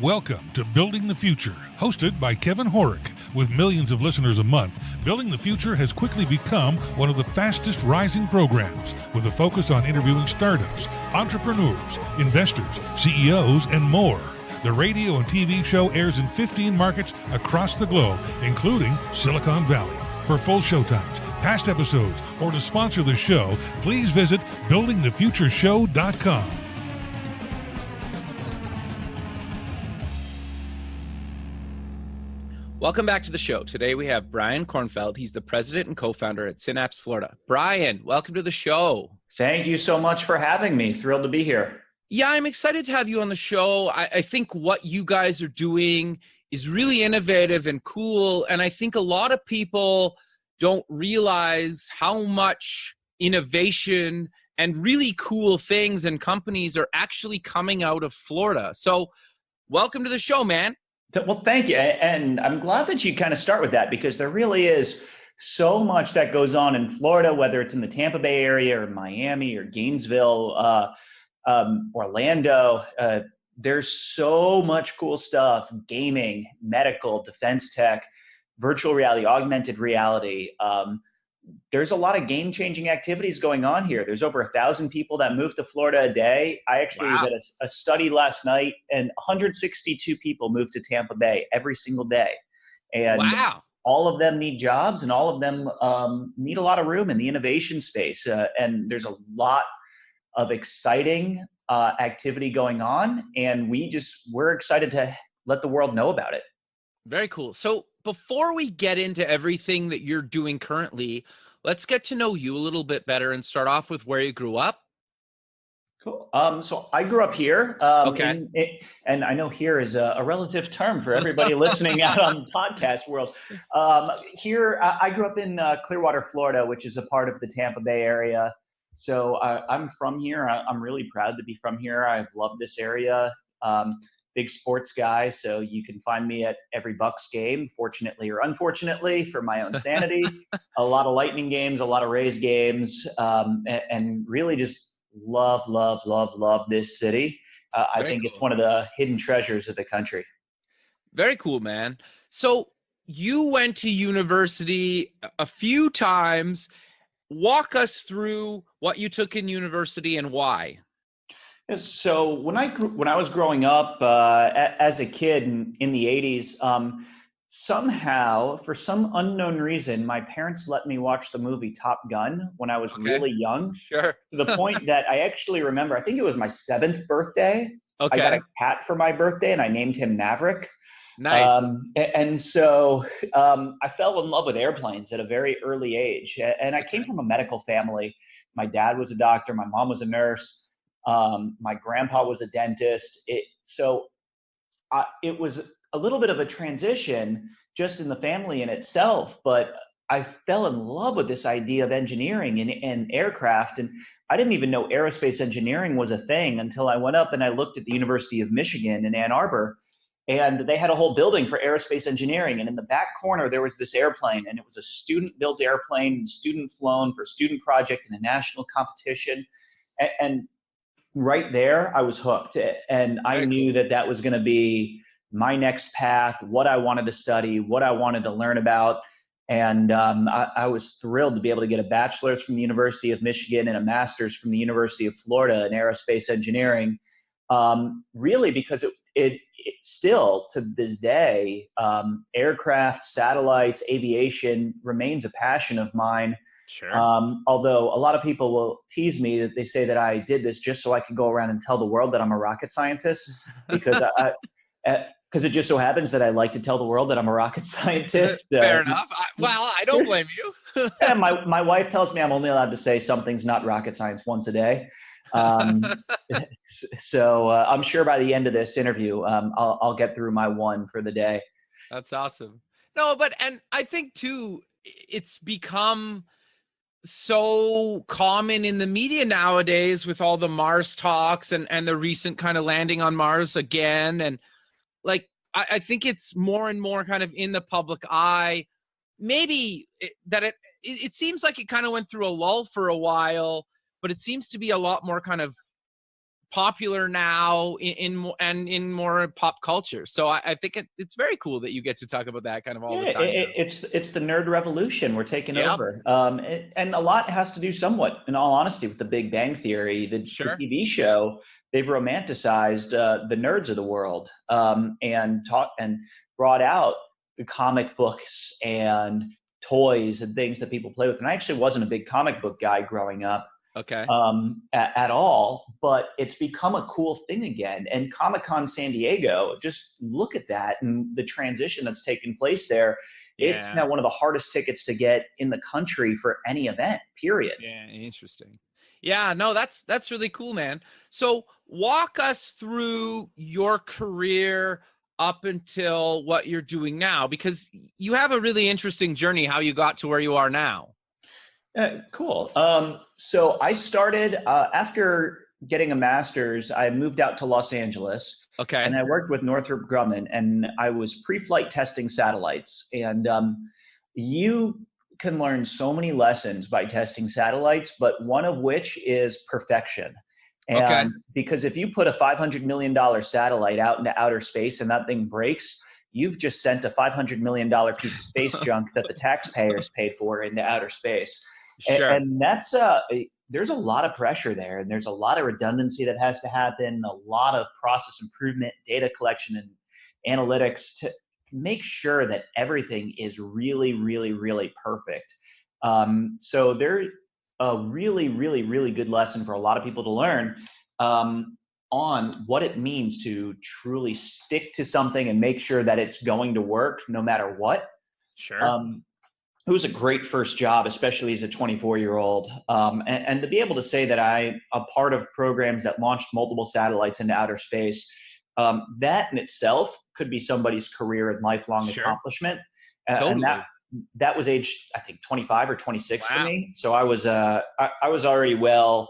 Welcome to Building the Future, hosted by Kevin Horick. With millions of listeners a month, Building the Future has quickly become one of the fastest rising programs, with a focus on interviewing startups, entrepreneurs, investors, CEOs, and more. The radio and TV show airs in 15 markets across the globe, including Silicon Valley. For full showtimes, past episodes, or to sponsor the show, please visit buildingthefutureshow.com. Welcome back to the show. Today we have Brian Kornfeld. He's the president and co-founder at Synapse Florida. Brian, welcome to the show. Thank you so much for having me. Thrilled to be here. Yeah, I'm excited to have you on the show. I think what you guys are doing is really innovative and cool. And I think a lot of people don't realize how much innovation and really cool things and companies are actually coming out of Florida. So welcome to the show, man. Well, thank you. And I'm glad that you kind of start with that, because there really is so much that goes on in Florida, whether it's in the Tampa Bay area or Miami or Gainesville, Orlando. There's so much cool stuff: gaming, medical, defense tech, virtual reality, augmented reality. There's a lot of game-changing activities going on here. There's over 1,000 people that move to Florida a day. I actually did a study last night, and 162 people move to Tampa Bay every single day. And all of them need jobs, and all of them need a lot of room in the innovation space. And there's a lot of exciting activity going on, and we're excited to let the world know about it. Very cool. So before we get into everything that you're doing currently, let's get to know you a little bit better and start off with where you grew up. Cool. So I grew up here. Okay. And I know here is a relative term for everybody listening out on the podcast world. Here, I grew up in Clearwater, Florida, which is a part of the Tampa Bay area. So I'm from here. I'm really proud to be from here. I've loved this area. Big sports guy, so you can find me at every Bucks game, fortunately or unfortunately, for my own sanity. A lot of Lightning games, a lot of Rays games, and really just love this city. I think it's one of the hidden treasures of the country. Very cool, man. So you went to university a few times. Walk us through what you took in university and why. So when I was growing up as a kid in the 80s, somehow, for some unknown reason, my parents let me watch the movie Top Gun when I was really young. Sure. To the point that I actually remember, I think it was my 7th birthday. I got a cat for my birthday, and I named him Maverick. Nice. And so I fell in love with airplanes at a very early age. And I came from a medical family. My dad was a doctor. My mom was a nurse. My grandpa was a dentist. It was a little bit of a transition just in the family in itself, but I fell in love with this idea of engineering and aircraft. And I didn't even know aerospace engineering was a thing until I went up and I looked at the University of Michigan in Ann Arbor, and they had a whole building for aerospace engineering. And in the back corner, there was this airplane, and it was a student-built airplane, student-flown for a student project in a national competition. And right there, I was hooked, and I knew that was going to be my next path, what I wanted to study, what I wanted to learn about. And I was thrilled to be able to get a bachelor's from the University of Michigan and a master's from the University of Florida in aerospace engineering, really because it still, to this day, aircraft, satellites, aviation remains a passion of mine. Sure. Although a lot of people will tease me that they say that I did this just so I could go around and tell the world that I'm a rocket scientist, because because it just so happens that I like to tell the world that I'm a rocket scientist. Fair enough. I don't blame you. And my wife tells me I'm only allowed to say something's not rocket science once a day. So I'm sure by the end of this interview, I'll get through my one for the day. That's awesome. No, and I think too, it's become so common in the media nowadays with all the Mars talks and the recent kind of landing on Mars again. And like, I think it's more and more kind of in the public eye. Maybe it seems like it kind of went through a lull for a while, but it seems to be a lot more kind of popular now in more pop culture. So I think it's very cool that you get to talk about that kind of all Yeah, the time. it's the nerd revolution. We're taking Yep. over, and a lot has to do, somewhat, in all honesty, with the Big Bang Theory, the Sure. TV show. They've romanticized the nerds of the world, and taught and brought out the comic books and toys and things that people play with. And I actually wasn't a big comic book guy growing up, Okay. at all, but it's become a cool thing again. And Comic-Con San Diego, just look at that and the transition that's taken place there. It's Yeah. now one of the hardest tickets to get in the country for any event, period. Yeah, interesting. Yeah, no, that's really cool, man. So walk us through your career up until what you're doing now, because you have a really interesting journey how you got to where you are now. Cool. So I started, after getting a master's, I moved out to Los Angeles, and Okay. I worked with Northrop Grumman, and I was pre-flight testing satellites. And you can learn so many lessons by testing satellites, but one of which is perfection. Okay. And because if you put a $500 million satellite out into outer space and that thing breaks, you've just sent a $500 million piece of space junk that the taxpayers paid for into outer space. Sure. And that's there's a lot of pressure there, and there's a lot of redundancy that has to happen, a lot of process improvement, data collection, and analytics to make sure that everything is really, really, really perfect. So there's a really, really, really good lesson for a lot of people to learn, on what it means to truly stick to something and make sure that it's going to work no matter what. Sure. It was a great first job, especially as a 24-year-old. And to be able to say that I'm a part of programs that launched multiple satellites into outer space, that in itself could be somebody's career and lifelong Sure. accomplishment. And Totally. that was age, I think, 25 or 26 for Wow. me. So I was already well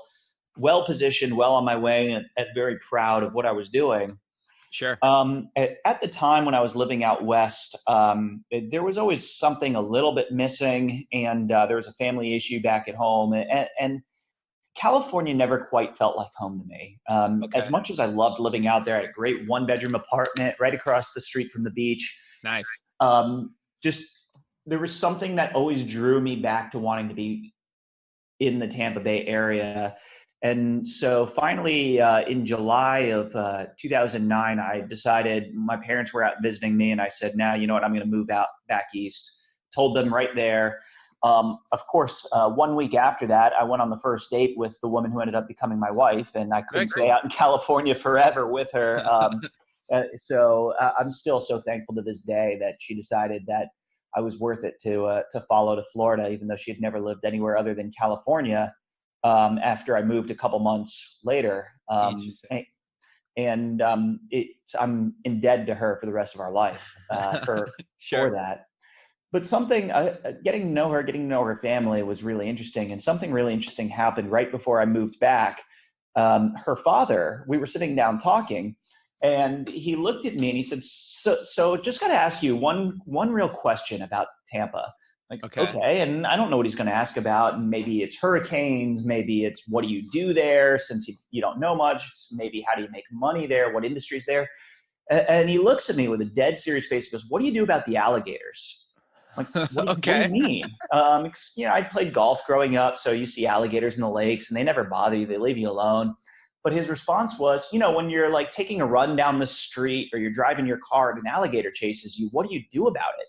positioned, well on my way, and very proud of what I was doing. Sure. At the time when I was living out west, there was always something a little bit missing, and there was a family issue back at home, and California never quite felt like home to me. As Okay. much as I loved living out there, I had a great one-bedroom apartment right across the street from the beach. Nice. Just there was something that always drew me back to wanting to be in the Tampa Bay area. And so finally, in July of 2009, I decided, my parents were out visiting me, and I said, now, you know what, I'm going to move out back east. Told them right there. Of course, 1 week after that, I went on the first date with the woman who ended up becoming my wife, and I couldn't stay out in California forever with her. So I'm still so thankful to this day that she decided that I was worth it to follow to Florida, even though she had never lived anywhere other than California. After I moved a couple months later, Interesting. and I'm indebted to her for the rest of our life for Sure. that. But something, getting to know her family was really interesting, and something really interesting happened right before I moved back. Her father, we were sitting down talking, and he looked at me and he said, "So just got to ask you one real question about Tampa." Like, Okay. okay, and I don't know what he's going to ask about. And maybe it's hurricanes, maybe it's what do you do there, since you don't know much. Maybe how do you make money there? What industry's there? And he looks at me with a dead serious face. He goes, "What do you do about the alligators?" I'm like, what do you Okay. mean? I played golf growing up, so you see alligators in the lakes, and they never bother you. They leave you alone. But his response was, when you're like taking a run down the street or you're driving your car and an alligator chases you, what do you do about it?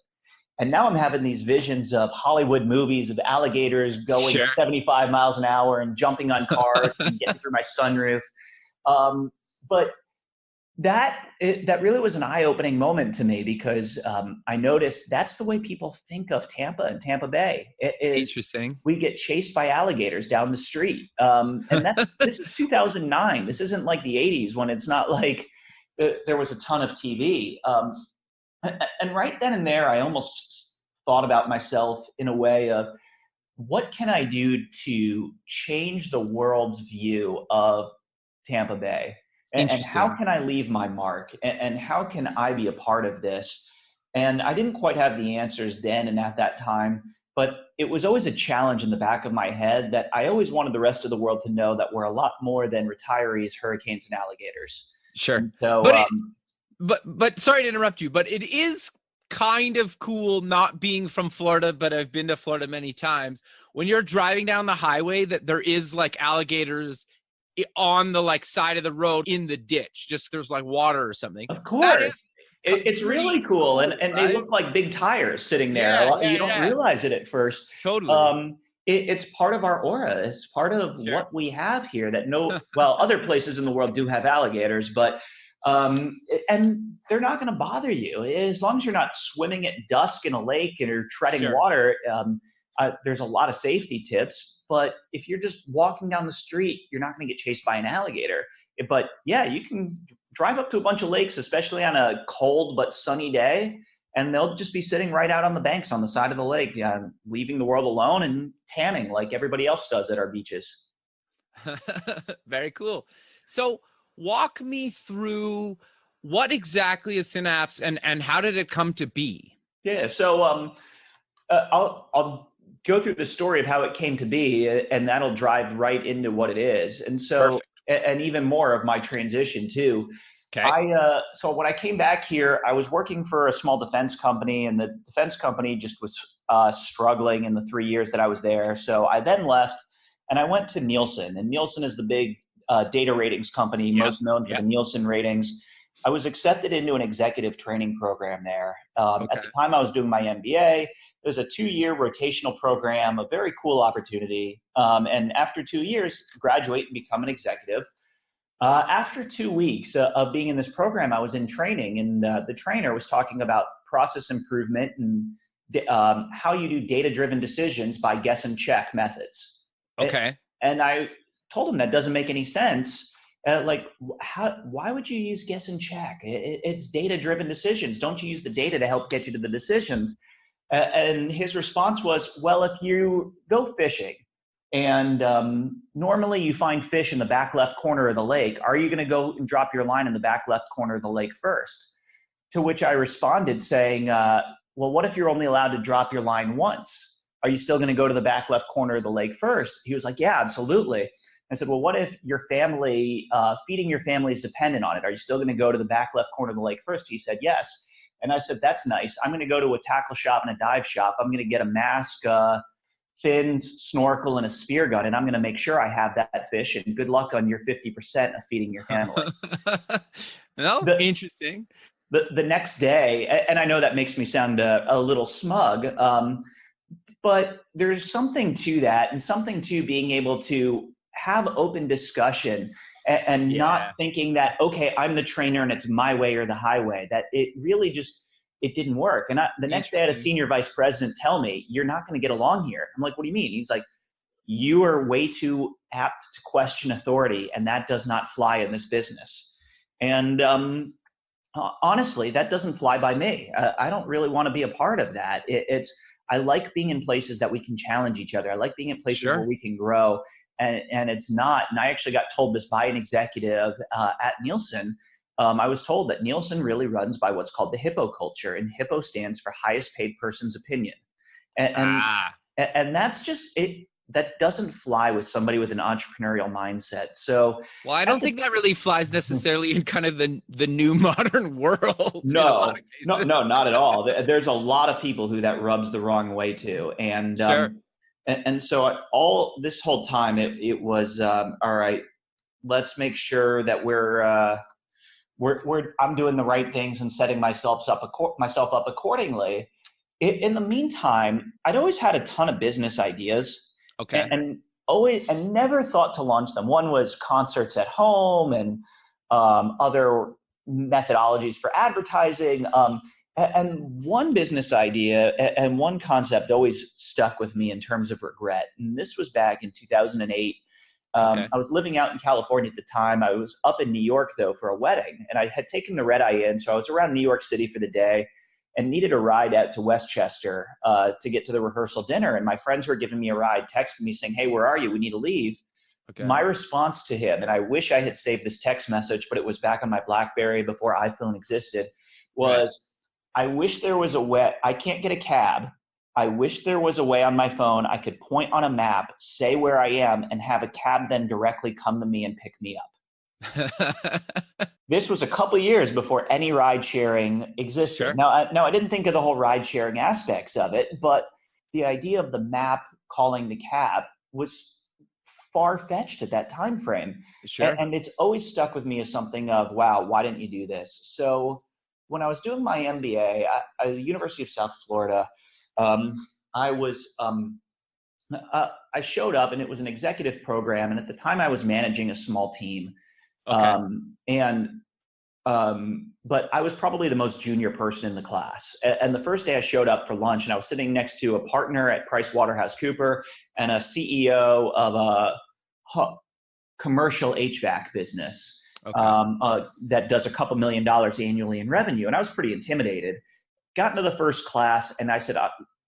And now I'm having these visions of Hollywood movies of alligators going Sure. 75 miles an hour and jumping on cars and getting through my sunroof. But that really was an eye-opening moment to me, because I noticed that's the way people think of Tampa and Tampa Bay. It is, Interesting. we get chased by alligators down the street. And this is 2009. This isn't like the 80s, when it's not like there was a ton of TV. And right then and there, I almost thought about myself in a way of, what can I do to change the world's view of Tampa Bay? And how Interesting. can I leave my mark? And how can I be a part of this? And I didn't quite have the answers then and at that time. But it was always a challenge in the back of my head that I always wanted the rest of the world to know that we're a lot more than retirees, hurricanes, and alligators. Sure. And so, But but sorry to interrupt you, but it is kind of cool not being from Florida, but I've been to Florida many times. When you're driving down the highway, that there is like alligators on the like side of the road in the ditch, just there's like water or something. of That course, is it's really cool. And they right? look like big tires sitting there. Yeah, You don't yeah. realize it at first. Totally. It's part of our aura. It's part of Sure. what we have here that well, other places in the world do have alligators, but and they're not going to bother you as long as you're not swimming at dusk in a lake and you're treading Sure. water. There's a lot of safety tips, but if you're just walking down the street, you're not going to get chased by an alligator. But yeah, you can drive up to a bunch of lakes, especially on a cold but sunny day, and they'll just be sitting right out on the banks on the side of the lake, leaving the world alone and tanning like everybody else does at our beaches. Very cool. So walk me through what exactly is Synapse and how did it come to be? Yeah, so I'll go through the story of how it came to be, and that'll drive right into what it is. And so, Perfect. and even more of my transition too. Okay. So when I came back here, I was working for a small defense company, and the defense company just was struggling in the 3 years that I was there. So I then left, and I went to Nielsen, and Nielsen is the big data ratings company, most known for the Nielsen ratings. I was accepted into an executive training program there. At the time I was doing my MBA. It was a 2-year rotational program, a very cool opportunity. And after 2 years, graduate and become an executive. After 2 weeks of being in this program, I was in training, and the trainer was talking about process improvement and how you do data-driven decisions by guess and check methods. Okay. And I told him that doesn't make any sense. Why would you use guess and check? It's data-driven decisions. Don't you use the data to help get you to the decisions? And his response was, well, if you go fishing and normally you find fish in the back left corner of the lake, are you going to go and drop your line in the back left corner of the lake first? To which I responded saying, well, what if you're only allowed to drop your line once? Are you still going to go to the back left corner of the lake first? He was like, yeah, absolutely. I said, well, what if your family, feeding your family is dependent on it? Are you still going to go to the back left corner of the lake first? He said, yes. And I said, that's nice. I'm going to go to a tackle shop and a dive shop. I'm going to get a mask, fins, snorkel, and a spear gun, and I'm going to make sure I have that fish. And good luck on your 50% of feeding your family. Interesting. The next day, and I know that makes me sound a little smug, but there's something to that, and something to being able to have open discussion and not thinking that, okay, I'm the trainer and it's my way or the highway. That it really just, it didn't work. And the next day I had a senior vice president tell me, you're not going to get along here. I'm like, what do you mean? He's like, you are way too apt to question authority, and that does not fly in this business. And honestly, that doesn't fly by me. I don't really want to be a part of that. I like being in places that we can challenge each other. I like being in places where we can grow. And it's not, and I actually got told this by an executive at Nielsen. I was told that Nielsen really runs by what's called the HIPPO culture, and HIPPO stands for highest paid person's opinion. And that's just it. That doesn't fly with somebody with an entrepreneurial mindset. So, well, I don't think that really flies necessarily in kind of the new modern world. No, not at all. There's a lot of people who that rubs the wrong way to, and and so all this whole time it was all right. Let's make sure that I'm doing the right things and setting myself up accordingly. In the meantime, I'd always had a ton of business ideas. Okay. And never thought to launch them. One was concerts at home and other methodologies for advertising. And one business idea and one concept always stuck with me in terms of regret. And this was back in 2008. I was living out in California at the time. I was up in New York, though, for a wedding. And I had taken the red eye in. So I was around New York City for the day and needed a ride out to Westchester to get to the rehearsal dinner. And my friends were giving me a ride, texting me saying, hey, where are you? We need to leave. Okay. My response to him, and I wish I had saved this text message, but it was back on my BlackBerry before iPhone existed, was, I wish there was a way. I can't get a cab. I wish there was a way on my phone I could point on a map, say where I am, and have a cab then directly come to me and pick me up. This was a couple years before any ride sharing existed. Sure. Now, I didn't think of the whole ride sharing aspects of it, but the idea of the map calling the cab was far-fetched at that time frame. Sure. And it's always stuck with me as something of, wow, why didn't you do this? So when I was doing my MBA at the University of South Florida, I was I showed up, and it was an executive program, and at the time I was managing a small team. Okay. But I was probably the most junior person in the class. And the first day I showed up for lunch, and I was sitting next to a partner at PricewaterhouseCoopers and a CEO of a commercial HVAC business that does a couple $1 million annually in revenue. And I was pretty intimidated. Got into the first class, and I said,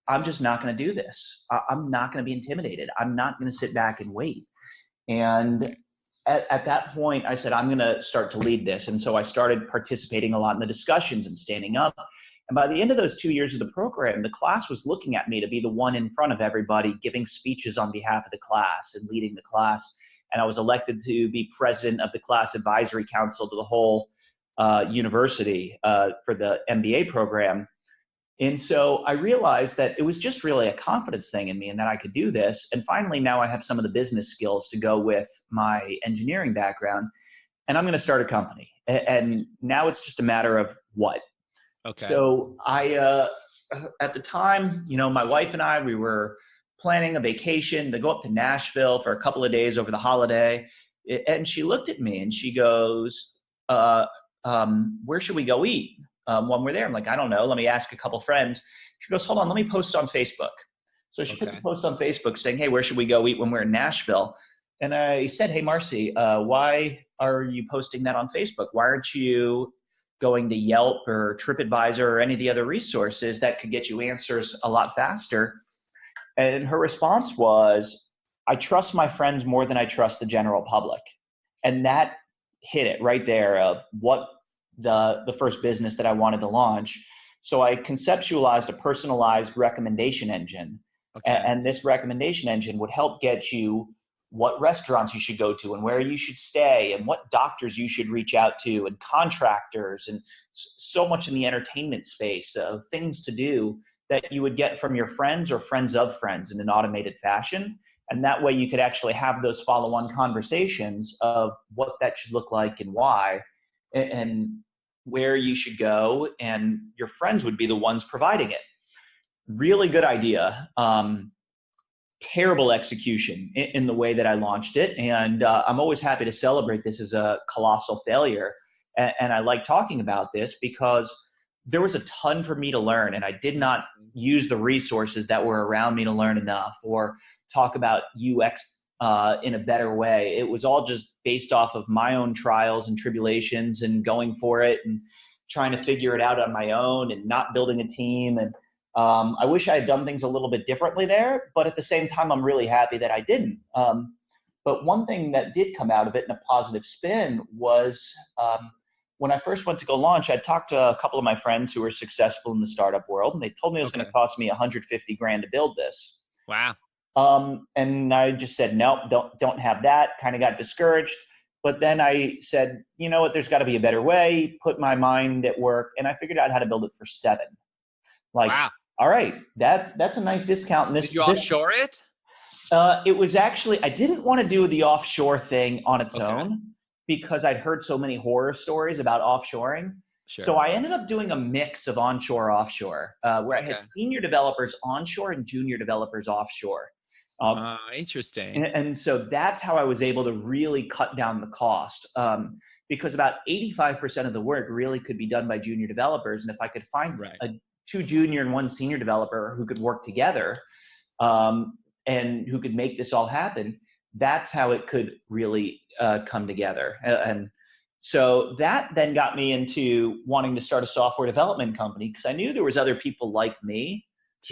I'm just not going to do this. I'm not going to be intimidated. I'm not going to sit back and wait. And at that point, I said, I'm going to start to lead this. And so I started participating a lot in the discussions and standing up. And by the end of those 2 years of the program, the class was looking at me to be the one in front of everybody, giving speeches on behalf of the class and leading the class. And I was elected to be president of the class advisory council to the whole university for the MBA program. And so I realized that it was just really a confidence thing in me and that I could do this. And finally, now I have some of the business skills to go with my engineering background, and I'm going to start a company. And now it's just a matter of what. Okay. So at the time, my wife and I, we were planning a vacation to go up to Nashville for a couple of days over the holiday. And she looked at me and she goes, where should we go eat? When we're there, I'm like, I don't know. Let me ask a couple friends. She goes, hold on, let me post on Facebook. So she puts a post on Facebook saying, hey, where should we go eat when we're in Nashville? And I said, hey, Marcy, why are you posting that on Facebook? Why aren't you going to Yelp or TripAdvisor or any of the other resources that could get you answers a lot faster? And her response was, I trust my friends more than I trust the general public. And that hit it right there of what the first business that I wanted to launch. So I conceptualized a personalized recommendation engine. And this recommendation engine would help get you what restaurants you should go to and where you should stay and what doctors you should reach out to and contractors and so much in the entertainment space of things to do that you would get from your friends or friends of friends in an automated fashion. And that way you could actually have those follow-on conversations of what that should look like and why, and where you should go, and your friends would be the ones providing it. Really good idea. Terrible execution in the way that I launched it. And I'm always happy to celebrate this as a colossal failure. And I like talking about this because there was a ton for me to learn, and I did not use the resources that were around me to learn enough or talk about UX in a better way. It was all just based off of my own trials and tribulations and going for it and trying to figure it out on my own and not building a team. And I wish I had done things a little bit differently there, but at the same time, I'm really happy that I didn't. But one thing that did come out of it in a positive spin was when I first went to go launch, I talked to a couple of my friends who were successful in the startup world, and they told me it was going to cost me $150,000 to build this. Wow. And I just said, nope, don't have that. Kind of got discouraged. But then I said, you know what, there's got to be a better way, put my mind at work, and I figured out how to build it for $7. Like, wow. All right, that's a nice discount. And did you offshore it? It was actually, I didn't want to do the offshore thing on its own because I'd heard so many horror stories about offshoring. Sure. So I ended up doing a mix of onshore, offshore, where I had senior developers onshore and junior developers offshore. Interesting. And so that's how I was able to really cut down the cost, because about 85% of the work really could be done by junior developers. And if I could find two junior and one senior developer who could work together and who could make this all happen, that's how it could really come together. And so that then got me into wanting to start a software development company because I knew there was other people like me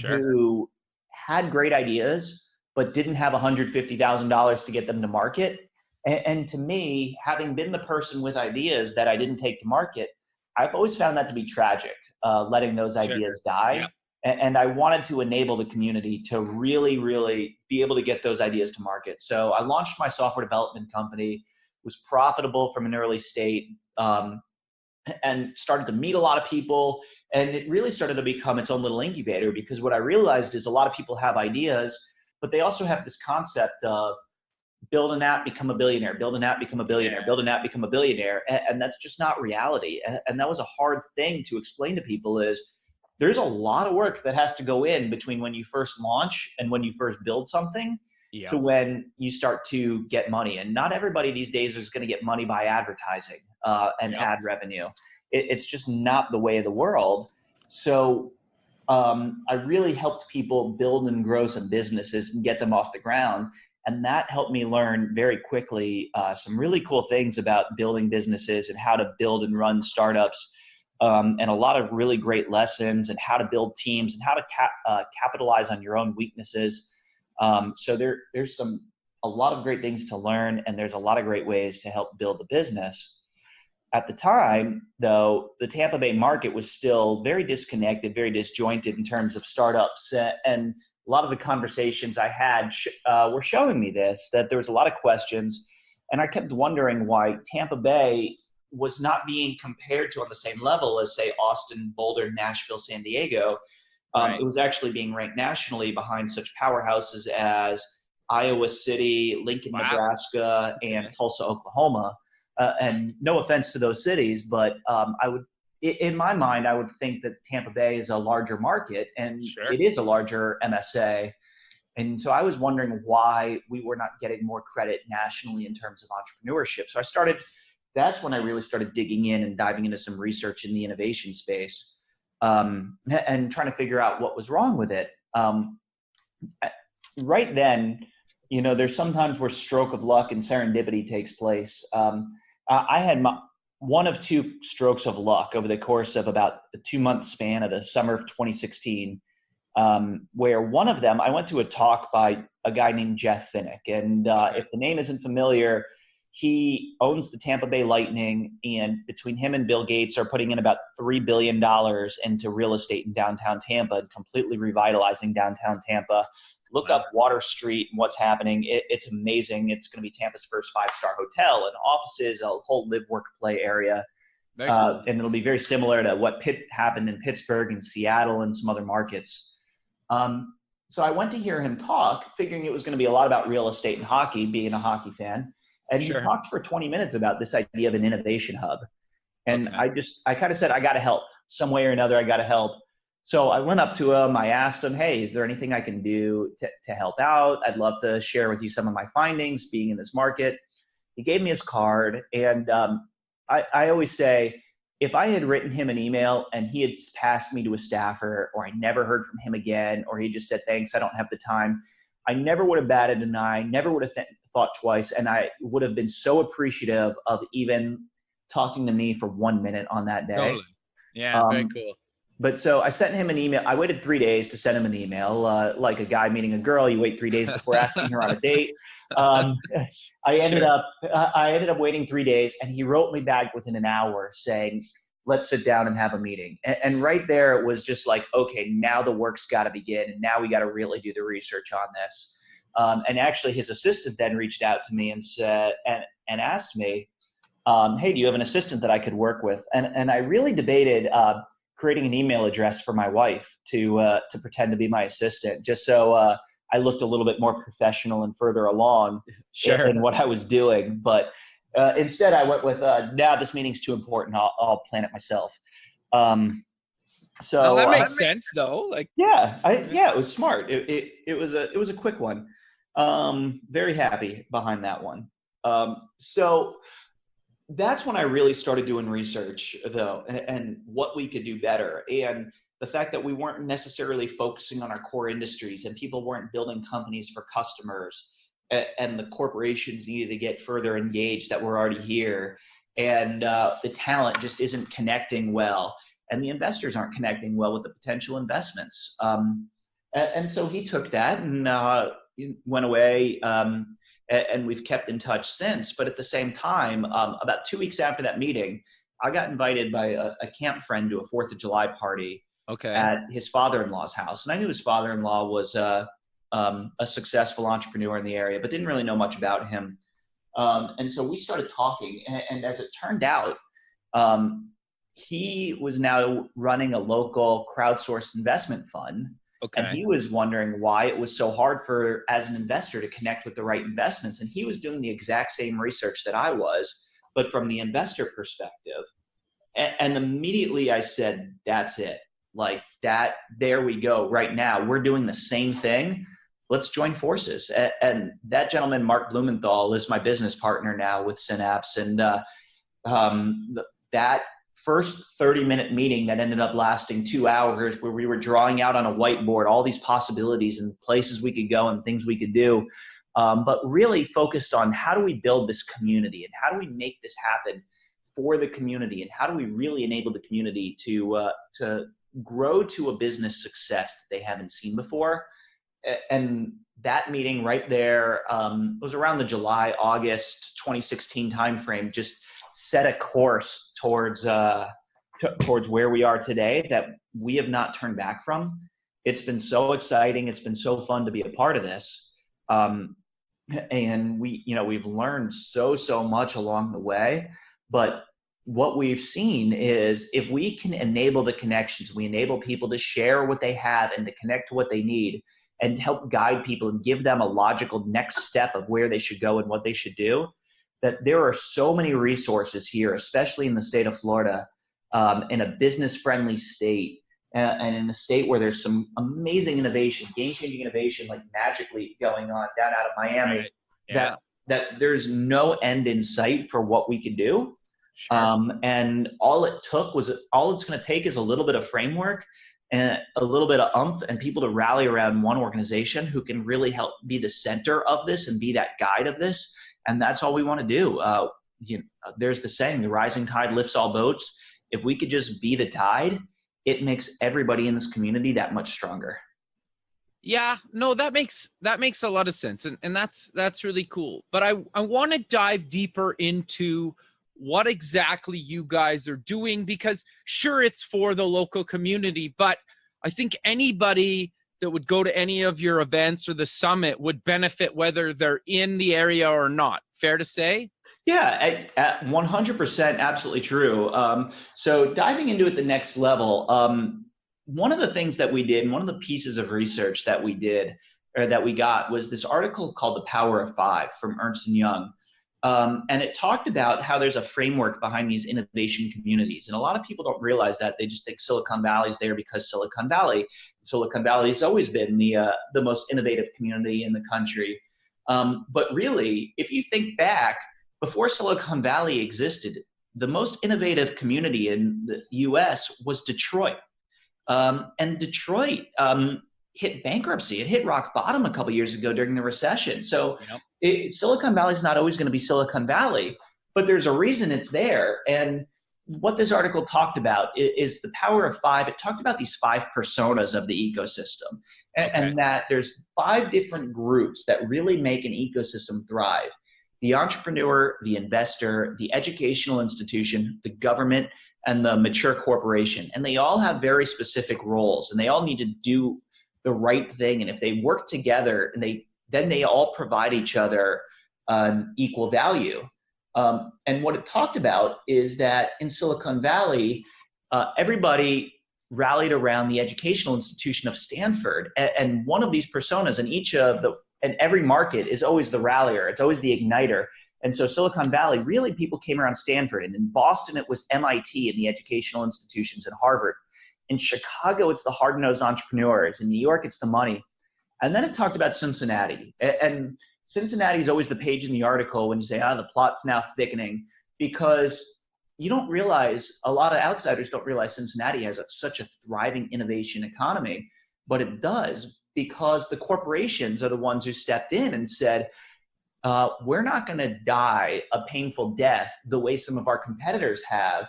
who had great ideas but didn't have $150,000 to get them to market. And to me, having been the person with ideas that I didn't take to market, I've always found that to be tragic, letting those ideas die. And I wanted to enable the community to really, really be able to get those ideas to market. So I launched my software development company, was profitable from an early state, and started to meet a lot of people. And it really started to become its own little incubator, because what I realized is a lot of people have ideas, but they also have this concept of build an app, become a billionaire, build an app, become a billionaire, build an app, become a billionaire. And that's just not reality. And that was a hard thing to explain to people, is there's a lot of work that has to go in between when you first launch and when you first build something to when you start to get money. And not everybody these days is going to get money by advertising and ad revenue. It's just not the way of the world. So I really helped people build and grow some businesses and get them off the ground. And that helped me learn very quickly some really cool things about building businesses and how to build and run startups, and a lot of really great lessons and how to build teams and how to capitalize on your own weaknesses. So there's a lot of great things to learn, and there's a lot of great ways to help build the business. At the time, though, the Tampa Bay market was still very disconnected, very disjointed in terms of startups. And a lot of the conversations I had were showing me this, that there was a lot of questions. And I kept wondering why Tampa Bay was not being compared to on the same level as, say, Austin, Boulder, Nashville, San Diego. It was actually being ranked nationally behind such powerhouses as Iowa City, Lincoln, Nebraska, and Tulsa, Oklahoma. And no offense to those cities, but in my mind, I would think that Tampa Bay is a larger market, and it is a larger MSA. And so I was wondering why we were not getting more credit nationally in terms of entrepreneurship. So that's when I really started digging in and diving into some research in the innovation space, and trying to figure out what was wrong with it. Right then, there's sometimes where stroke of luck and serendipity takes place. I had one of two strokes of luck over the course of about a 2-month span of the summer of 2016, where one of them, I went to a talk by a guy named Jeff Finnick. And if the name isn't familiar, he owns the Tampa Bay Lightning, and between him and Bill Gates are putting in about $3 billion into real estate in downtown Tampa and completely revitalizing downtown Tampa. Look up Water Street and what's happening. It's amazing. It's going to be Tampa's first 5-star hotel and offices, a whole live, work, play area. Cool. And it'll be very similar to what happened in Pittsburgh and Seattle and some other markets. So I went to hear him talk, figuring it was going to be a lot about real estate and hockey, being a hockey fan. And he talked for 20 minutes about this idea of an innovation hub. And I kind of said, I got to help some way or another. I got to help. So I went up to him, I asked him, hey, is there anything I can do to help out? I'd love to share with you some of my findings being in this market. He gave me his card. And I always say, if I had written him an email and he had passed me to a staffer, or I never heard from him again, or he just said, thanks, I don't have the time, I never would have batted an eye, never would have thought twice. And I would have been so appreciative of even talking to me for 1 minute on that day. Totally. Yeah, very cool. But so I sent him an email. I waited 3 days to send him an email, like a guy meeting a girl. You wait 3 days before asking her on a date. I ended up waiting 3 days, and he wrote me back within an hour saying, let's sit down and have a meeting. And right there, it was just like, okay, now the work's got to begin, and now we got to really do the research on this. And actually, his assistant then reached out to me and said, and asked me, hey, do you have an assistant that I could work with? And I really debated creating an email address for my wife to pretend to be my assistant, just so I looked a little bit more professional and further along in what I was doing. But instead, I went with, nah, this meeting's too important. I'll plan it myself. So that makes sense, though. Like, it was smart. It was a quick one. Very happy behind that one. So that's when I really started doing research, though, and what we could do better. And the fact that we weren't necessarily focusing on our core industries, and people weren't building companies for customers, and the corporations needed to get further engaged that were already here. And the talent just isn't connecting well, and the investors aren't connecting well with the potential investments. And so he took that and went away. And we've kept in touch since. But at the same time, about 2 weeks after that meeting, I got invited by a camp friend to a 4th of July party Okay. at his father-in-law's house. And I knew his father-in-law was a successful entrepreneur in the area, but didn't really know much about him. And so we started talking, and as it turned out, he was now running a local crowdsourced investment fund. And Okay. he was wondering why it was so hard for, as an investor, to connect with the right investments. And he was doing the exact same research that I was, but from the investor perspective. And immediately I said, that's it. Like that, there we go. Right now, we're doing the same thing. Let's join forces. And that gentleman, Mark Blumenthal, is my business partner now with Synapse. And that first 30-minute meeting that ended up lasting 2 hours, where we were drawing out on a whiteboard all these possibilities and places we could go and things we could do, but really focused on how do we build this community and how do we make this happen for the community, and how do we really enable the community to grow to a business success that they haven't seen before. And that meeting right there was around the July, August 2016 timeframe, just set a course towards where we are today that we have not turned back from. It's been so exciting. It's been so fun to be a part of this. And we've learned so much along the way. But what we've seen is if we can enable the connections, we enable people to share what they have and to connect to what they need and help guide people and give them a logical next step of where they should go and what they should do, that there are so many resources here, especially in the state of Florida, in a business-friendly state, and in a state where there's some amazing innovation, game-changing innovation, like magically going on down out of Miami, Right. Yeah. that there's no end in sight for what we can do. Sure. And all it's going to take is a little bit of framework and a little bit of oomph and people to rally around one organization who can really help be the center of this and be that guide of this. And that's all we want to do. There's the saying, the rising tide lifts all boats. If we could just be the tide, it makes everybody in this community that much stronger. Yeah, no, that makes a lot of sense. And that's really cool. But I want to dive deeper into what exactly you guys are doing, because sure, it's for the local community, but I think anybody that would go to any of your events or the summit would benefit whether they're in the area or not. Fair to say? Yeah, at 100%, absolutely true. So diving into it the next level, one of the things that we did, and one of the pieces of research that we did, or that we got, was this article called The Power of Five from Ernst & Young. And it talked about how there's a framework behind these innovation communities. And a lot of people don't realize that. They just think Silicon Valley's there because Silicon Valley has always been the most innovative community in the country. But really, if you think back, before Silicon Valley existed, the most innovative community in the US was Detroit. And Detroit hit bankruptcy. It hit rock bottom a couple years ago during the recession. So Silicon Valley is not always going to be Silicon Valley, but there's a reason it's there. And what this article talked about is the power of five. It talked about these five personas of the ecosystem, and that there's five different groups that really make an ecosystem thrive: the entrepreneur, the investor, the educational institution, the government, and the mature corporation. And they all have very specific roles, and they all need to do the right thing. And if they work together, and then they all provide each other equal value. And what it talked about is that in Silicon Valley, everybody rallied around the educational institution of Stanford. And one of these personas in every market is always the rallier. It's always the igniter. And so Silicon Valley, really people came around Stanford. And in Boston, it was MIT and the educational institutions, and Harvard. In Chicago, it's the hard-nosed entrepreneurs. In New York, it's the money. And then it talked about Cincinnati. And Cincinnati is always the page in the article when you say, the plot's now thickening, because you don't realize, a lot of outsiders don't realize Cincinnati has such a thriving innovation economy, but it does, because the corporations are the ones who stepped in and said, we're not going to die a painful death the way some of our competitors have.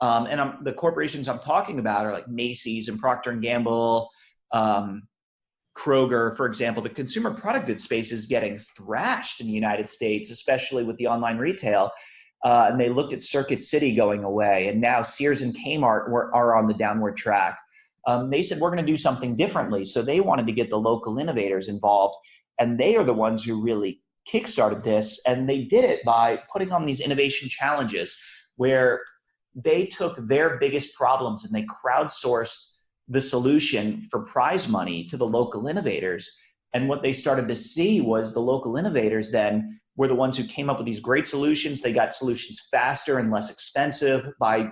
And the corporations I'm talking about are like Macy's and Procter & Gamble, Kroger, for example. The consumer product goods space is getting thrashed in the United States, especially with the online retail. And they looked at Circuit City going away, and now Sears and Kmart are on the downward track. they said, we're going to do something differently. So they wanted to get the local innovators involved, and they are the ones who really kickstarted this. And they did it by putting on these innovation challenges where they took their biggest problems and they crowdsourced the solution for prize money to the local innovators. And what they started to see was the local innovators then were the ones who came up with these great solutions. They got solutions faster and less expensive by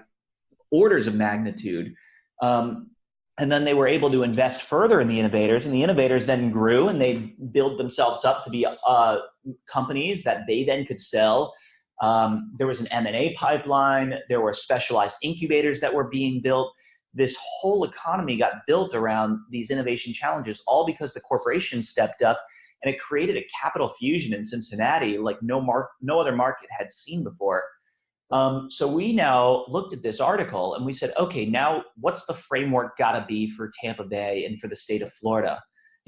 orders of magnitude. And then they were able to invest further in the innovators, and the innovators then grew and they built themselves up to be companies that they then could sell. There was an M&A pipeline. There were specialized incubators that were being built. This whole economy got built around these innovation challenges, all because the corporations stepped up, and it created a capital fusion in Cincinnati like no other market had seen before. So we now looked at this article and we said, okay, now what's the framework got to be for Tampa Bay and for the state of Florida?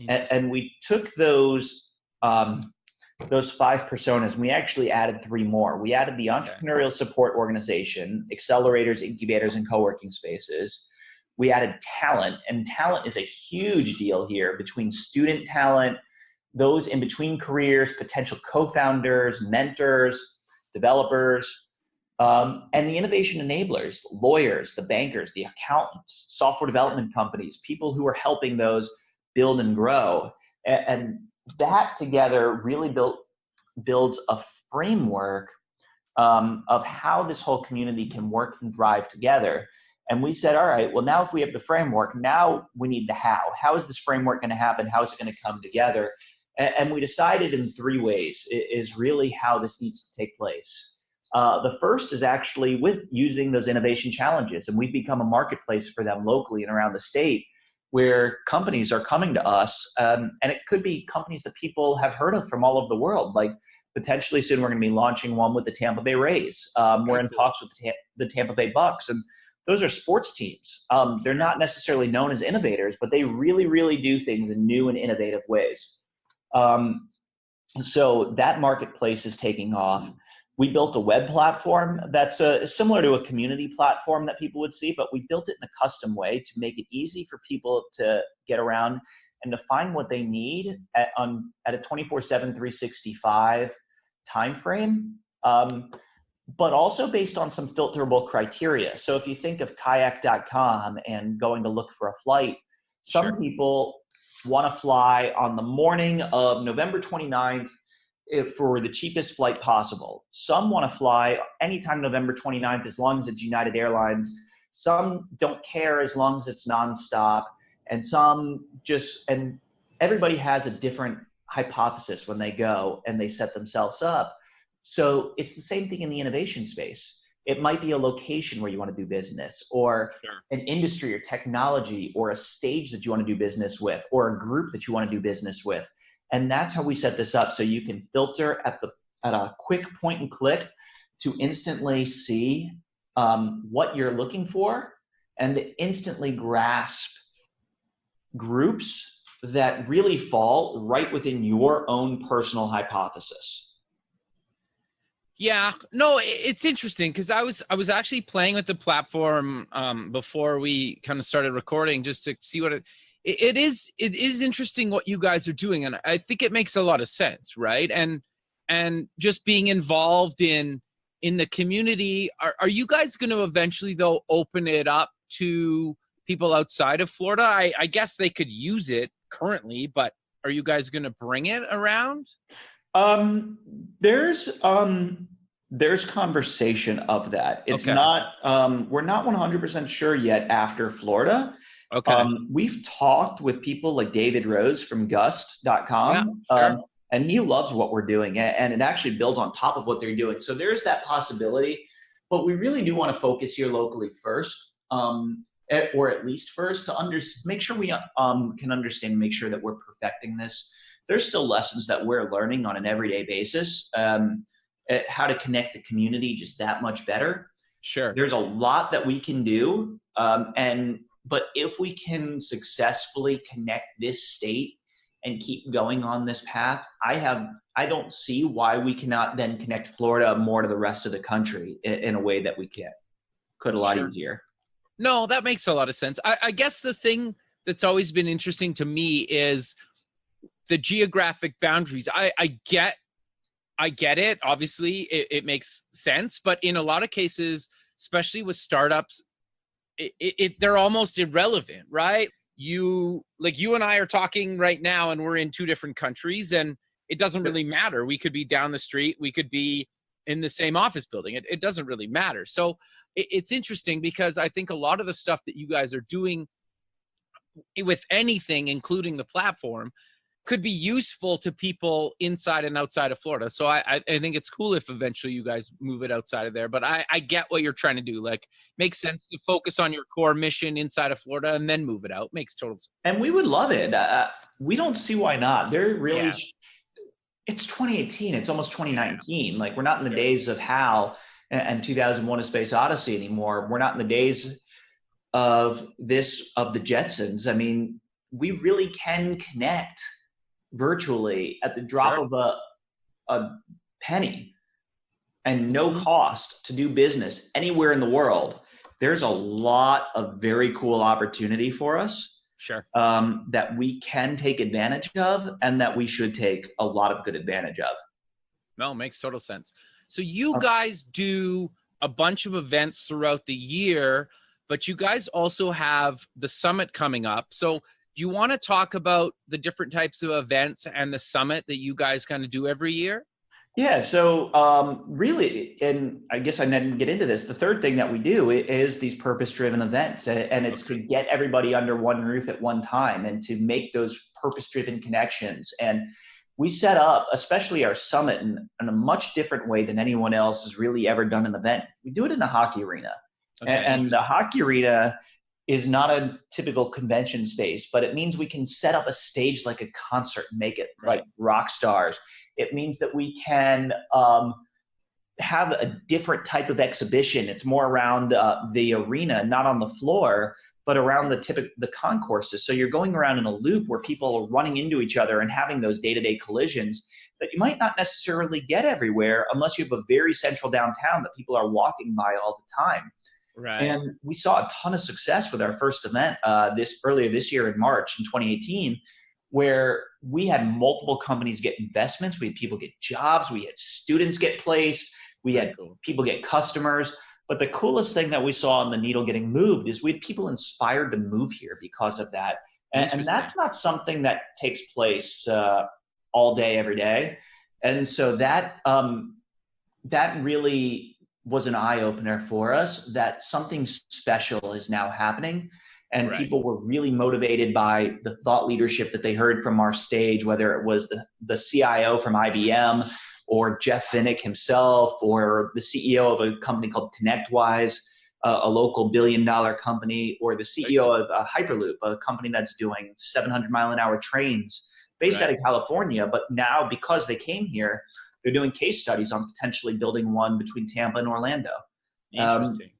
And we took those 5 personas and we actually added 3 more. We added the entrepreneurial support organization, accelerators, incubators, and co-working spaces. We added talent, and talent is a huge deal here between student talent, those in between careers, potential co-founders, mentors, developers, and the innovation enablers, lawyers, the bankers, the accountants, software development companies, people who are helping those build and grow. And that together really builds a framework of how this whole community can work and thrive together. And we said, all right, well, now if we have the framework, now we need the how. How is this framework going to happen? How is it going to come together? And we decided in 3 ways is really how this needs to take place. The first is actually with using those innovation challenges, and we've become a marketplace for them locally and around the state where companies are coming to us, and it could be companies that people have heard of from all over the world. Like potentially soon we're going to be launching one with the Tampa Bay Rays. We're in talks with the Tampa Bay Bucks, and those are sports teams. They're not necessarily known as innovators, but they really, really do things in new and innovative ways. So that marketplace is taking off. We built a web platform that's similar to a community platform that people would see, but we built it in a custom way to make it easy for people to get around and to find what they need at a 24/7, 365 time frame, but also based on some filterable criteria. So if you think of kayak.com and going to look for a flight, some people want to fly on the morning of November 29th for the cheapest flight possible. Some want to fly anytime November 29th as long as it's United Airlines. Some don't care as long as it's nonstop. And some and everybody has a different hypothesis when they go and they set themselves up. So it's the same thing in the innovation space. It might be a location where you want to do business, or an industry or technology, or a stage that you want to do business with, or a group that you want to do business with. And that's how we set this up, so you can filter at a quick point and click to instantly see what you're looking for and to instantly grasp groups that really fall right within your own personal hypothesis. Yeah, no, it's interesting because I was actually playing with the platform before we kind of started recording just to see what it is interesting what you guys are doing, and I think it makes a lot of sense, right? And just being involved in the community. Are you guys going to eventually though open it up to people outside of Florida? I guess they could use it currently, but are you guys going to bring it around? There's conversation of that. It's Okay. not, we're not 100% sure yet after Florida. Okay. We've talked with people like David Rose from Gust.com, and he loves what we're doing, and it actually builds on top of what they're doing. So there's that possibility, but we really do want to focus here locally first, or at least first, to make sure we can understand and make sure that we're perfecting this. There's still lessons that we're learning on an everyday basis, how to connect the community just that much better. Sure. There's a lot that we can do, but if we can successfully connect this state and keep going on this path, I don't see why we cannot then connect Florida more to the rest of the country in a way that we could a lot easier. No, that makes a lot of sense. I guess the thing that's always been interesting to me is the geographic boundaries. I get it. Obviously, it makes sense. But in a lot of cases, especially with startups, they're almost irrelevant, right? You and I are talking right now, and we're in two different countries, and it doesn't really matter. We could be down the street. We could be in the same office building. It doesn't really matter. So it's interesting because I think a lot of the stuff that you guys are doing with anything, including the platform, could be useful to people inside and outside of Florida. So I think it's cool if eventually you guys move it outside of there. But I get what you're trying to do. Like, makes sense to focus on your core mission inside of Florida and then move it out. Makes total sense. And we would love it. We don't see why not. They're really, Yeah. It's 2018. It's almost 2019. Like, we're not in the days of HAL and 2001: A Space Odyssey anymore. We're not in the days of the Jetsons. I mean, we really can connect virtually at the drop of a penny and no cost to do business anywhere in the world. There's a lot of very cool opportunity for us. Sure. That we can take advantage of and that we should take a lot of good advantage of. No, it makes total sense. So you guys do a bunch of events throughout the year, but you guys also have the summit coming up. So do you want to talk about the different types of events and the summit that you guys kind of do every year? Yeah, so really, and I guess I didn't get into this, the third thing that we do is these purpose-driven events, and it's to get everybody under one roof at one time and to make those purpose-driven connections. And we set up, especially our summit, in a much different way than anyone else has really ever done an event. We do it in a hockey arena. And the hockey arena is not a typical convention space, but it means we can set up a stage like a concert, make it like rock stars. It means that we can have a different type of exhibition. It's more around the arena, not on the floor, but around the concourses. So you're going around in a loop where people are running into each other and having those day-to-day collisions that you might not necessarily get everywhere unless you have a very central downtown that people are walking by all the time. Right. And we saw a ton of success with our first event earlier this year in March in 2018, where we had multiple companies get investments. We had people get jobs. We had students get placed. We had people get customers. But the coolest thing that we saw on the needle getting moved is we had people inspired to move here because of that. And that's not something that takes place all day, every day. And so that really was an eye-opener for us, that something special is now happening. And people were really motivated by the thought leadership that they heard from our stage, whether it was the CIO from IBM or Jeff Vinnick himself, or the CEO of a company called ConnectWise, a local billion-dollar company, or the CEO of Hyperloop, a company that's doing 700-mile-an-hour trains based out of California. But now, because they came here, they're doing case studies on potentially building one between Tampa and Orlando. Interesting.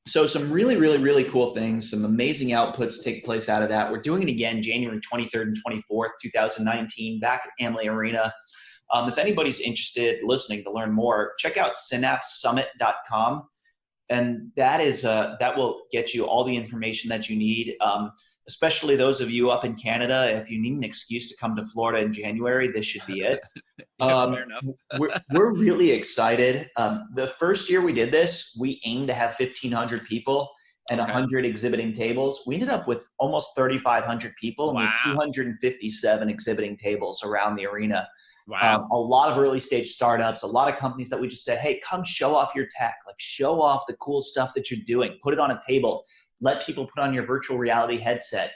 So some really, really, really cool things, some amazing outputs take place out of that. We're doing it again January 23rd and 24th, 2019, back at Amalie Arena. If anybody's interested listening to learn more, check out synapsesummit.com. And that will get you all the information that you need. Especially those of you up in Canada, if you need an excuse to come to Florida in January, this should be it. Fair enough. we're really excited. The first year we did this, we aimed to have 1,500 people and 100 exhibiting tables. We ended up with almost 3,500 people and 257 exhibiting tables around the arena. Wow. A lot of early stage startups, a lot of companies that we just said, hey, come show off your tech, like show off the cool stuff that you're doing, put it on a table. Let people put on your virtual reality headset.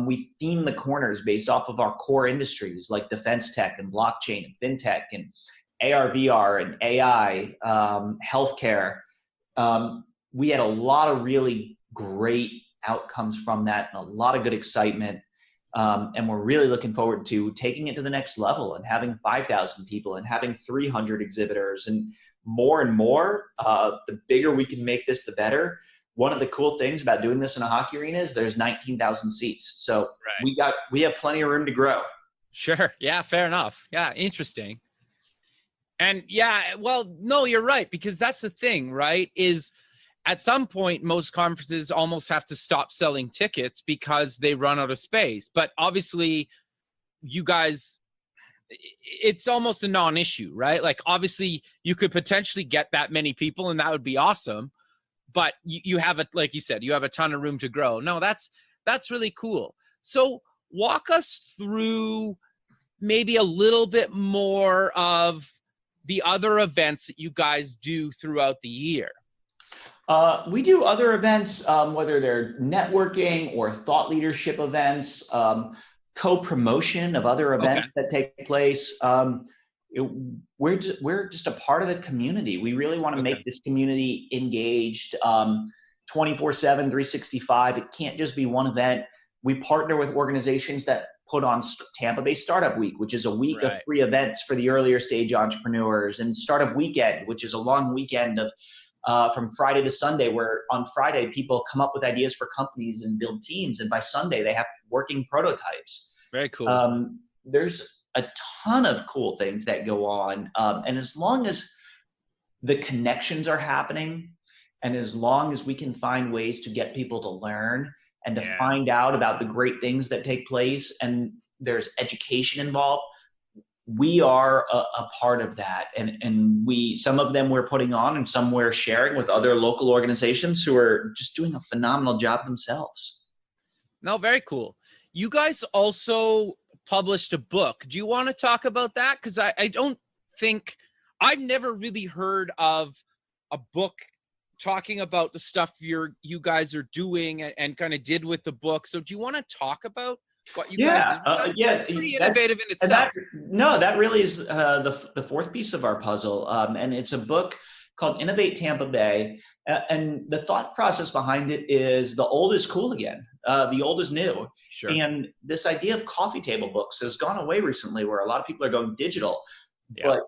We theme the corners based off of our core industries like defense tech and blockchain and fintech and AR, VR and AI, healthcare. We had a lot of really great outcomes from that and a lot of good excitement. And we're really looking forward to taking it to the next level and having 5,000 people and having 300 exhibitors and more. The bigger we can make this, the better. One of the cool things about doing this in a hockey arena is there's 19,000 seats. So we have plenty of room to grow. Sure. Yeah, fair enough. Yeah, interesting. And yeah, well, no, you're right, because that's the thing, right? Is at some point, most conferences almost have to stop selling tickets because they run out of space. But obviously, you guys, it's almost a non-issue, right? Like, obviously, you could potentially get that many people, and that would be awesome. But you have a, like you said, you have a ton of room to grow. No, that's really cool. So walk us through maybe a little bit more of the other events that you guys do throughout the year. We do other events, whether they're networking or thought leadership events, co-promotion of other events that take place. We're just a part of the community. We really want to make this community engaged 24/7, 365. It can't just be one event. We partner with organizations that put on Tampa Bay Startup Week, which is a week of free events for the earlier stage entrepreneurs, and Startup Weekend, which is a long weekend of from Friday to Sunday, where on Friday people come up with ideas for companies and build teams, and by Sunday they have working prototypes. Very cool. There's a ton of cool things that go on, and as long as the connections are happening, and as long as we can find ways to get people to learn and to find out about the great things that take place, and there's education involved, we are a part of that. And some of them we're putting on, and some we're sharing with other local organizations who are just doing a phenomenal job themselves. No, very cool. You guys also published a book. Do you want to talk about that? Because I don't think, I've never really heard of a book talking about the stuff you guys are doing and kind of did with the book. So do you want to talk about what you guys did? Pretty innovative in itself. That really is the fourth piece of our puzzle. And it's a book called Innovate Tampa Bay. And the thought process behind it is the old is cool again. The old is new. Sure. And this idea of coffee table books has gone away recently, where a lot of people are going digital. But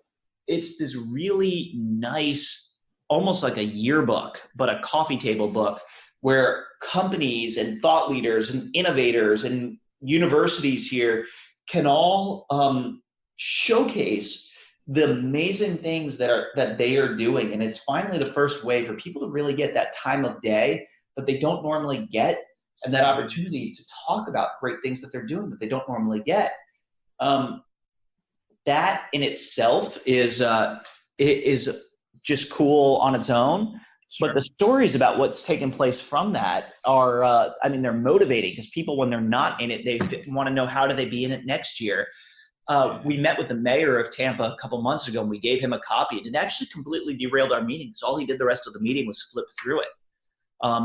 it's this really nice, almost like a yearbook, but a coffee table book, where companies and thought leaders and innovators and universities here can all showcase the amazing things that they are doing. And it's finally the first way for people to really get that time of day that they don't normally get, and that opportunity to talk about great things that they're doing that they don't normally get. That in itself is just cool on its own. Sure. But the stories about what's taken place from that are, they're motivating, because people, when they're not in it, they want to know, how do they be in it next year? We met with the mayor of Tampa a couple months ago, and we gave him a copy, and it actually completely derailed our meeting, because all he did the rest of the meeting was flip through it.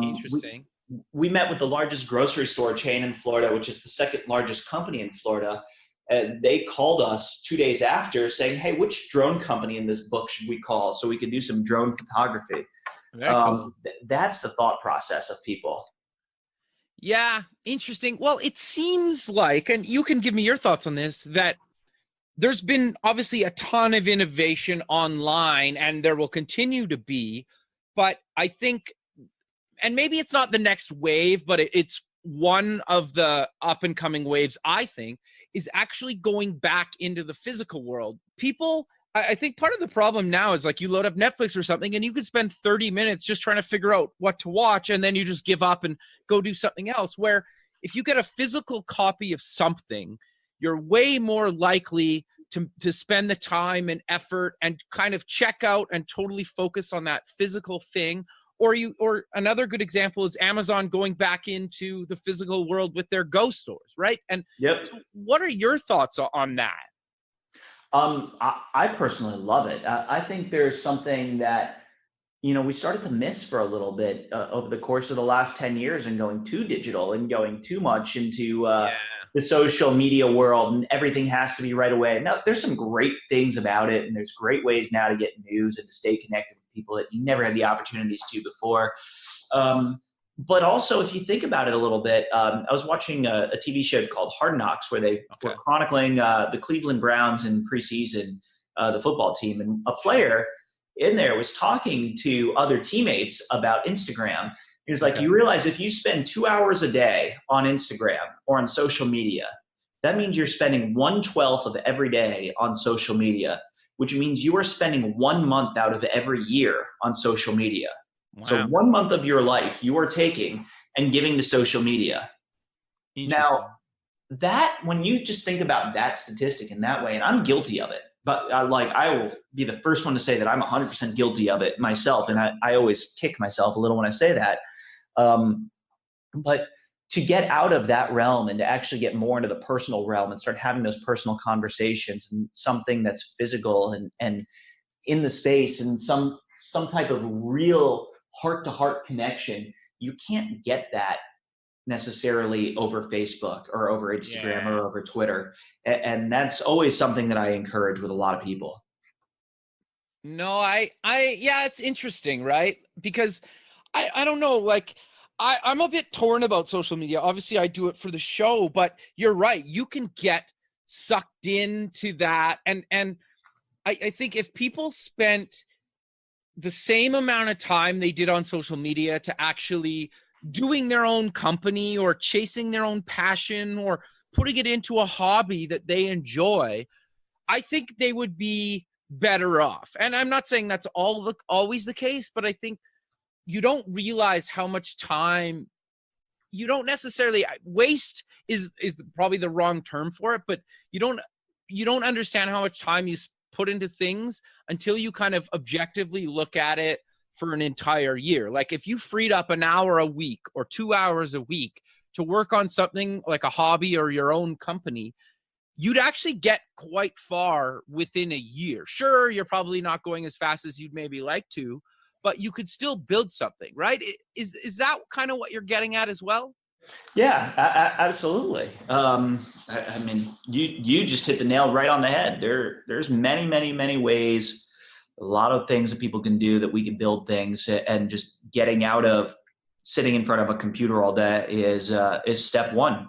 Interesting. We met with the largest grocery store chain in Florida, which is the second largest company in Florida. And they called us 2 days after saying, hey, which drone company in this book should we call so we could do some drone photography? Very cool. That's the thought process of people. Yeah, interesting. Well, it seems like, and you can give me your thoughts on this, that there's been obviously a ton of innovation online, and there will continue to be. But I think, and maybe it's not the next wave, but it's one of the up and coming waves, I think, is actually going back into the physical world. People, I think part of the problem now is, like, you load up Netflix or something and you could spend 30 minutes just trying to figure out what to watch, and then you just give up and go do something else. Where if you get a physical copy of something, you're way more likely to spend the time and effort and kind of check out and totally focus on that physical thing. Or another good example is Amazon going back into the physical world with their Go stores, right? And so what are your thoughts on that? I personally love it. I think there's something that, we started to miss for a little bit over the course of the last 10 years, and going too digital and going too much into the social media world, and everything has to be right away. Now, there's some great things about it, and there's great ways now to get news and to stay connected with people that you never had the opportunities to before. But also, if you think about it a little bit, I was watching a TV show called Hard Knocks, where they were chronicling the Cleveland Browns in preseason, the football team, and a player in there was talking to other teammates about Instagram. He was like, you realize if you spend 2 hours a day on Instagram or on social media, that means you're spending 1/12 of every day on social media, which means you are spending 1 month out of every year on social media. So Wow. 1 month of your life you are taking and giving to social media. Now, Interesting. that when you just think about that statistic in that way, and I'm guilty of it, but I will be the first one to say that I'm 100% guilty of it myself, and I always kick myself a little when I say that. Um, but to get out of that realm and to actually get more into the personal realm and start having those personal conversations and something that's physical and in the space and some type of real heart to heart connection, you can't get that necessarily over Facebook or over Instagram Yeah. or over Twitter. And that's always something that I encourage with a lot of people. No, yeah, it's interesting, right? Because I don't know, like I'm a bit torn about social media. Obviously, I do it for the show, but you're right. You can get sucked into that. And I think if people spent the same amount of time they did on social media to actually doing their own company or chasing their own passion or putting it into a hobby that they enjoy, I think they would be better off. And I'm not saying that's always the case, but I think you don't realize how much time you don't necessarily waste is probably the wrong term for it, but you don't understand how much time you put into things until you kind of objectively look at it for an entire year. Like if you freed up an hour a week or 2 hours a week to work on something like a hobby or your own company, you'd actually get quite far within a year. Sure, you're probably not going as fast as you'd maybe like to, but you could still build something, right? Is that kind of what you're getting at as well? Yeah, absolutely. I mean, you just hit the nail right on the head. There's many ways, a lot of things that people can do that we can build things, and just getting out of sitting in front of a computer all day is step one,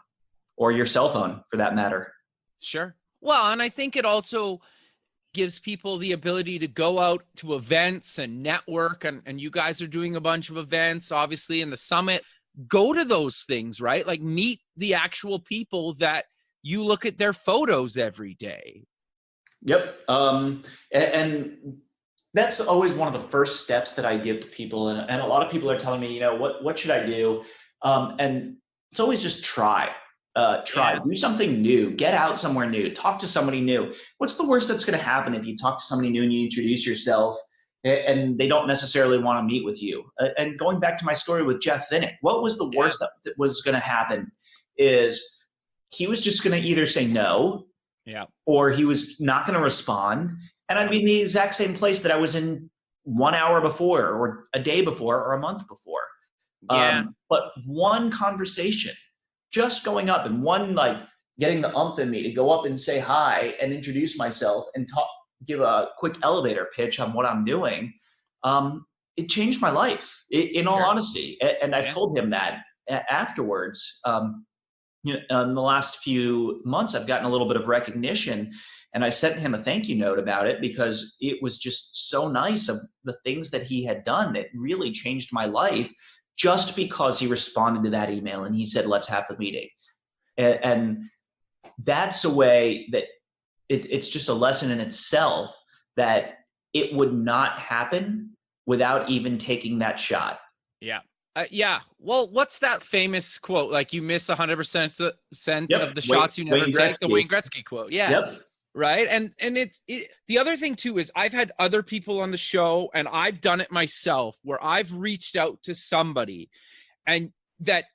or your cell phone for that matter. Sure. Well, and I think it also gives people the ability to go out to events and network, and you guys are doing a bunch of events obviously in the summit. Go to those things, right? Like meet the actual people that you look at their photos every day. Yep. And that's always one of the first steps that I give to people. And a lot of people are telling me, what should I do? And it's always just try. Yeah. Do something new, get out somewhere new, talk to somebody new. What's the worst that's going to happen if you talk to somebody new and you introduce yourself and they don't necessarily want to meet with you? And going back to my story with Jeff Vinnick, what was the worst that was going to happen is he was just going to either say no, Yeah. or he was not going to respond. And I'd be in the exact same place that I was in 1 hour before, or a day before, or a month before. Yeah. But one conversation, just going up and getting the umph in me to go up and say hi and introduce myself and give a quick elevator pitch on what I'm doing. It changed my life, in all honesty. And I've told him that afterwards. In the last few months, I've gotten a little bit of recognition, and I sent him a thank you note about it because it was just so nice of the things that he had done that really changed my life, just because he responded to that email and he said, let's have the meeting. And that's a way that it's just a lesson in itself that it would not happen without even taking that shot. Yeah. Yeah. Well, what's that famous quote? Like you miss 100% of the shots you never take. The Wayne Gretzky quote. Yeah. Yep. Right. And the other thing too is I've had other people on the show and I've done it myself where I've reached out to somebody and that,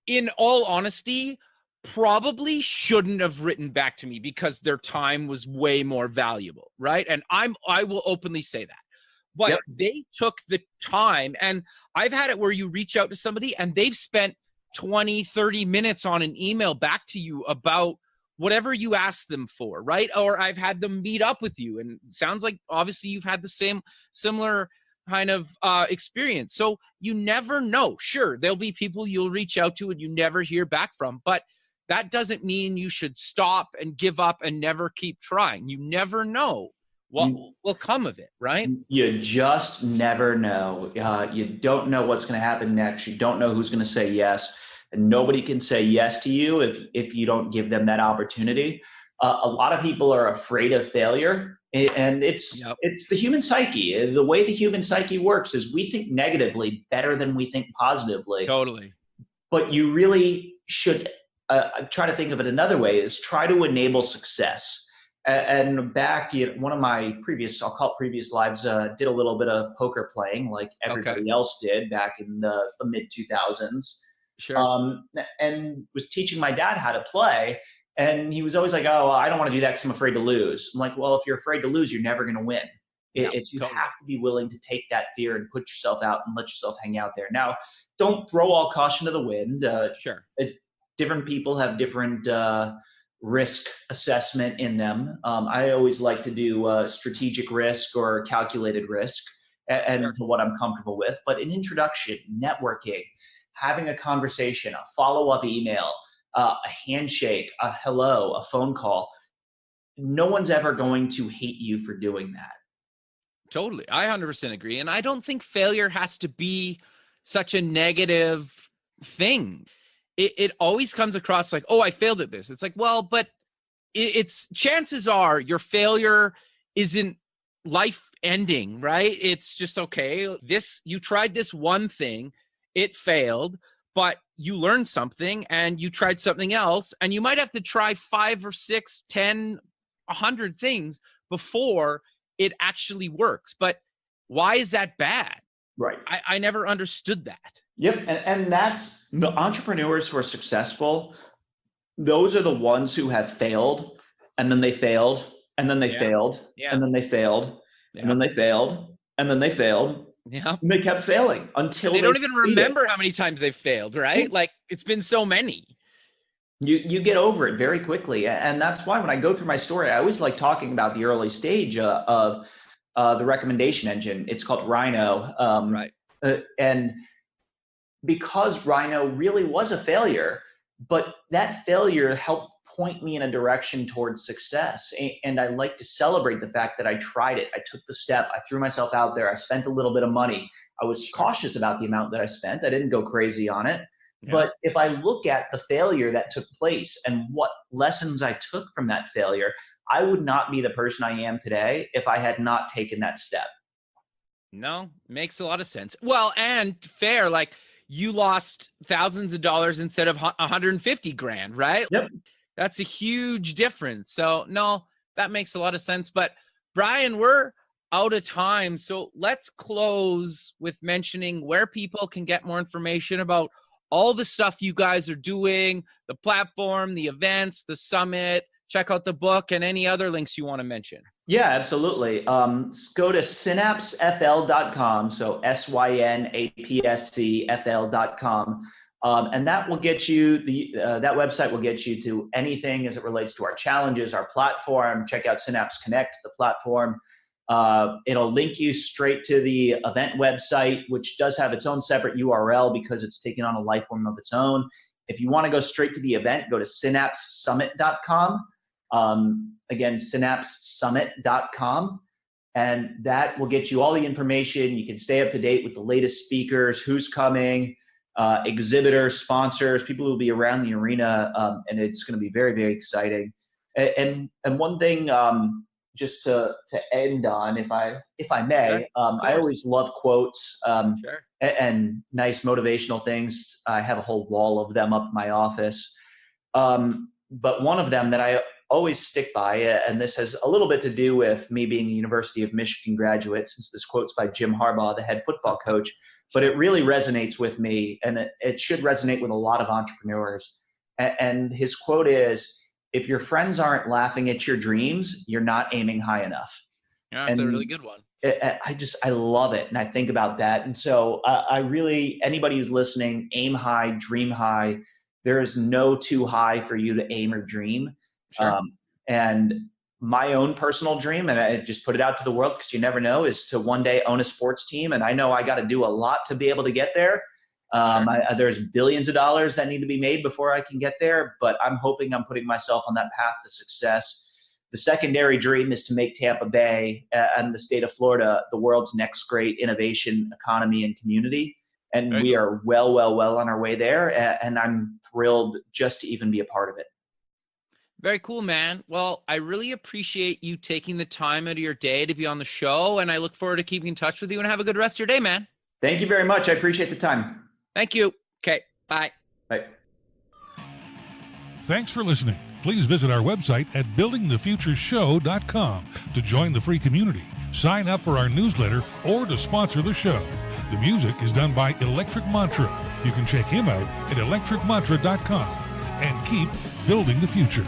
in all honesty, probably shouldn't have written back to me because their time was way more valuable. Right. And I will openly say that. But they took the time, and I've had it where you reach out to somebody and they've spent 20, 30 minutes on an email back to you about whatever you asked them for, right? Or I've had them meet up with you, and it sounds like obviously you've had the similar kind of experience. So you never know. Sure, there'll be people you'll reach out to and you never hear back from, but that doesn't mean you should stop and give up and never keep trying. You never know what will come of it, right? You just never know. You don't know what's going to happen next. You don't know who's going to say yes, and nobody can say yes to you if you don't give them that opportunity. A lot of people are afraid of failure, and it's the human psyche. The way the human psyche works is we think negatively better than we think positively. Totally. But you really should try to think of it another way, is try to enable success. And back, one of my I'll call it previous lives, did a little bit of poker playing like everybody else did back in the mid 2000s. Sure. And was teaching my dad how to play. And he was always like, oh, well, I don't want to do that because I'm afraid to lose. I'm like, well, if you're afraid to lose, you're never going to win. You Totally. have to be willing to take that fear and put yourself out and let yourself hang out there. Now, don't throw all caution to the wind. Sure. Different people have different risk assessment in them. I always like to do strategic risk or calculated risk and Sure. to what I'm comfortable with. But an introduction, networking, having a conversation, a follow-up email, a handshake, a hello, a phone call, no one's ever going to hate you for doing that. Totally. I 100% agree. And I don't think failure has to be such a negative thing. It always comes across like, oh, I failed at this. It's like, well, but it's chances are your failure isn't life ending, right? It's just, okay, you tried this one thing, it failed, but you learned something and you tried something else, and you might have to try 5 or 6, 10, 100 things before it actually works. But why is that bad? Right. I never understood that. Yep. And that's the entrepreneurs who are successful. Those are the ones who have failed, and then they failed, and then they failed, and then they failed, and then they failed, and then they failed. Yeah. And they kept failing until they don't even remember how many times they've failed, right? Like, it's been so many. You get over it very quickly. And that's why when I go through my story, I always like talking about the early stage of the recommendation engine. It's called Rhino. Right. And because Rhino really was a failure, but that failure helped point me in a direction towards success. And I like to celebrate the fact that I tried it. I took the step. I threw myself out there. I spent a little bit of money. I was cautious about the amount that I spent. I didn't go crazy on it. Yeah. But if I look at the failure that took place and what lessons I took from that failure, I would not be the person I am today if I had not taken that step. No, makes a lot of sense. Well, and fair, like, you lost thousands of dollars instead of 150 grand, right? Yep. That's a huge difference. So no, that makes a lot of sense. But Brian, we're out of time. So let's close with mentioning where people can get more information about all the stuff you guys are doing, the platform, the events, the summit. Check out the book and any other links you want to mention. Yeah, absolutely. Go to synapsefl.com. So synapscfl.com. And that will get you that website will get you to anything as it relates to our challenges, our platform. Check out Synapse Connect, the platform. It'll link you straight to the event website, which does have its own separate URL because it's taken on a life form of its own. If you want to go straight to the event, go to synapsesummit.com. Again, synapsesummit.com. And that will get you all the information. You can stay up to date with the latest speakers, who's coming, exhibitors, sponsors, people who will be around the arena. And it's going to be very, very exciting. And one thing, just to end on, if I may, I always love quotes and nice motivational things. I have a whole wall of them up in my office. But one of them that I always stick by, and this has a little bit to do with me being a University of Michigan graduate, since this quote's by Jim Harbaugh, the head football coach, but it really resonates with me, and it should resonate with a lot of entrepreneurs. And his quote is, if your friends aren't laughing at your dreams, you're not aiming high enough. Yeah, that's a really good one. I love it. And I think about that. And so I really, anybody who's listening, aim high, dream high. There is no too high for you to aim or dream. Sure. And my own personal dream, and I just put it out to the world because you never know, is to one day own a sports team. And I know I got to do a lot to be able to get there. There's billions of dollars that need to be made before I can get there, but I'm hoping I'm putting myself on that path to success. The secondary dream is to make Tampa Bay and the state of Florida the world's next great innovation economy and community. And we are well on our way there. And I'm thrilled just to even be a part of it. Very cool, man. Well, I really appreciate you taking the time out of your day to be on the show, and I look forward to keeping in touch with you, and have a good rest of your day, man. Thank you very much. I appreciate the time. Thank you. Okay, bye. Bye. Thanks for listening. Please visit our website at buildingthefutureshow.com to join the free community, sign up for our newsletter, or to sponsor the show. The music is done by Electric Mantra. You can check him out at electricmantra.com and keep building the future.